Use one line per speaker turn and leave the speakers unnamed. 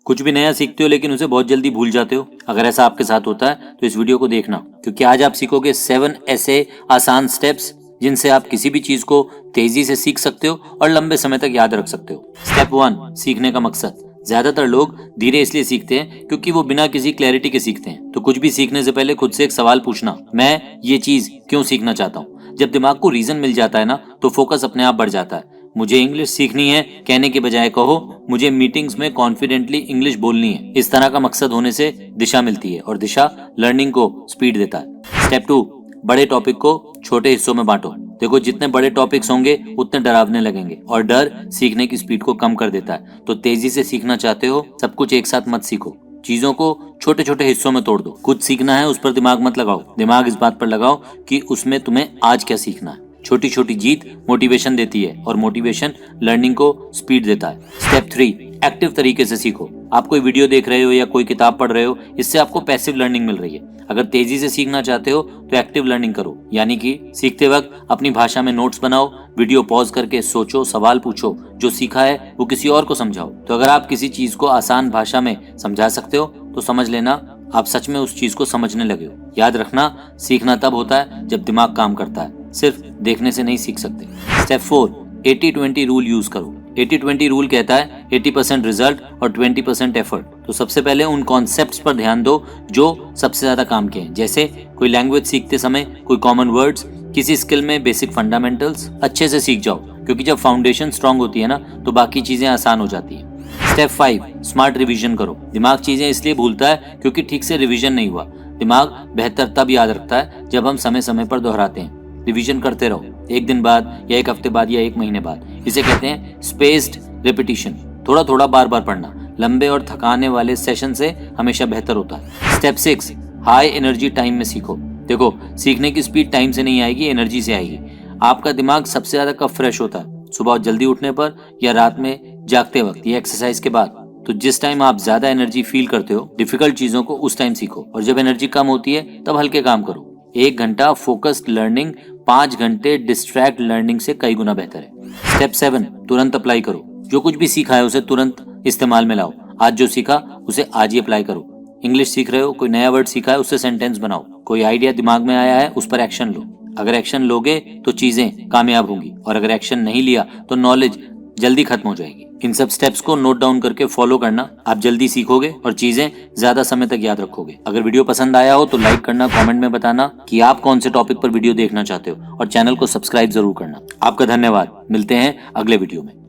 कुछ भी नया सीखते हो लेकिन उसे बहुत जल्दी भूल जाते हो? अगर ऐसा आपके साथ होता है तो इस वीडियो को देखना, क्योंकि आज आप सीखोगे 7 ऐसे आसान स्टेप्स जिनसे आप किसी भी चीज को तेजी से सीख सकते हो और लंबे समय तक याद रख सकते हो। स्टेप 1, सीखने का मकसद। ज्यादातर लोग धीरे इसलिए सीखते हैं क्योंकि वो बिना किसी क्लैरिटी के सीखते हैं। तो कुछ भी सीखने से पहले खुद से एक सवाल पूछना, मैं ये चीज क्यों सीखना चाहता हूँ। जब दिमाग को रीजन मिल जाता है ना, तो फोकस अपने आप बढ़ जाता है। मुझे इंग्लिश सीखनी है कहने के बजाय कहो, मुझे मीटिंग्स में कॉन्फिडेंटली इंग्लिश बोलनी है। इस तरह का मकसद होने से दिशा मिलती है और दिशा लर्निंग को स्पीड देता है। स्टेप 2, बड़े टॉपिक को छोटे हिस्सों में बांटो। देखो, जितने बड़े टॉपिक्स होंगे उतने डरावने लगेंगे और डर सीखने की स्पीड को कम कर देता है। तो तेजी से सीखना चाहते हो, सब कुछ एक साथ मत सीखो, चीजों को छोटे छोटे हिस्सों में तोड़ दो। कुछ सीखना है उस पर दिमाग मत लगाओ, दिमाग इस बात पर लगाओ कि उसमें तुम्हें आज क्या सीखना है। छोटी छोटी जीत मोटिवेशन देती है और मोटिवेशन लर्निंग को स्पीड देता है। स्टेप 3, एक्टिव तरीके से सीखो। आप कोई वीडियो देख रहे हो या कोई किताब पढ़ रहे हो, इससे आपको पैसिव लर्निंग मिल रही है। अगर तेजी से सीखना चाहते हो तो एक्टिव लर्निंग करो, यानी कि सीखते वक्त अपनी भाषा में नोट्स बनाओ, वीडियो पॉज करके सोचो, सवाल पूछो, जो सीखा है वो किसी और को समझाओ। तो अगर आप किसी चीज को आसान भाषा में समझा सकते हो तो समझ लेना आप सच में उस चीज को समझने लगे हो। याद रखना, सीखना तब होता है जब दिमाग काम करता है, सिर्फ देखने से नहीं सीख सकते। स्टेप 4, 80-20 रूल यूज करो। 80-20 रूल कहता है 80% रिजल्ट और 20% एफर्ट। तो सबसे पहले उन कॉन्सेप्ट्स पर ध्यान दो जो सबसे ज्यादा काम के हैं। जैसे कोई लैंग्वेज सीखते समय कोई कॉमन वर्ड्स, किसी स्किल में बेसिक फंडामेंटल्स अच्छे से सीख जाओ, क्योंकि जब फाउंडेशन स्ट्रांग होती है ना, तो बाकी चीजें आसान हो जाती है। स्टेप 5, स्मार्ट रिवीजन करो। दिमाग चीजें इसलिए भूलता है क्योंकि ठीक से रिवीजन नहीं हुआ। दिमाग बेहतर तब याद रखता है जब हम समय समय पर दोहराते हैं। रिवीजन करते रहो, एक दिन बाद या एक हफ्ते बाद या एक महीने बाद। इसे कहते हैं स्पेस्ड रिपीटिशन। थोड़ा थोड़ा बार बार पढ़ना लंबे और थकाने वाले सेशन से हमेशा बेहतर होता है। स्टेप 6, हाई एनर्जी टाइम में सीखो। देखो, सीखने की स्पीड टाइम से नहीं आएगी, एनर्जी से आएगी। आपका दिमाग सबसे ज्यादा कब फ्रेश होता है? सुबह जल्दी उठने पर या रात में जागते वक्त या एक्सरसाइज के बाद। तो जिस टाइम आप ज्यादा एनर्जी फील करते हो, डिफिकल्ट चीजों को उस टाइम सीखो, और जब एनर्जी कम होती है तब हल्के काम करो। 1 घंटा फोकस्ड लर्निंग 5 घंटे डिस्ट्रैक्ट लर्निंग से कई गुना बेहतर है। स्टेप 7, तुरंत अप्लाई करो। जो कुछ भी सीखा है उसे तुरंत इस्तेमाल में लाओ। आज जो सीखा उसे आज ही अप्लाई करो। इंग्लिश सीख रहे हो, कोई नया वर्ड सीखा है, उससे सेंटेंस बनाओ। कोई आइडिया दिमाग में आया है, उस पर एक्शन लो। अगर एक्शन लोगे तो चीजें कामयाब होंगी, और अगर एक्शन नहीं लिया तो नॉलेज जल्दी खत्म हो जाएगी। इन सब स्टेप्स को नोट डाउन करके फॉलो करना, आप जल्दी सीखोगे और चीजें ज्यादा समय तक याद रखोगे। अगर वीडियो पसंद आया हो तो लाइक करना, कमेंट में बताना कि आप कौन से टॉपिक पर वीडियो देखना चाहते हो, और चैनल को सब्सक्राइब जरूर करना। आपका धन्यवाद। मिलते हैं अगले वीडियो में।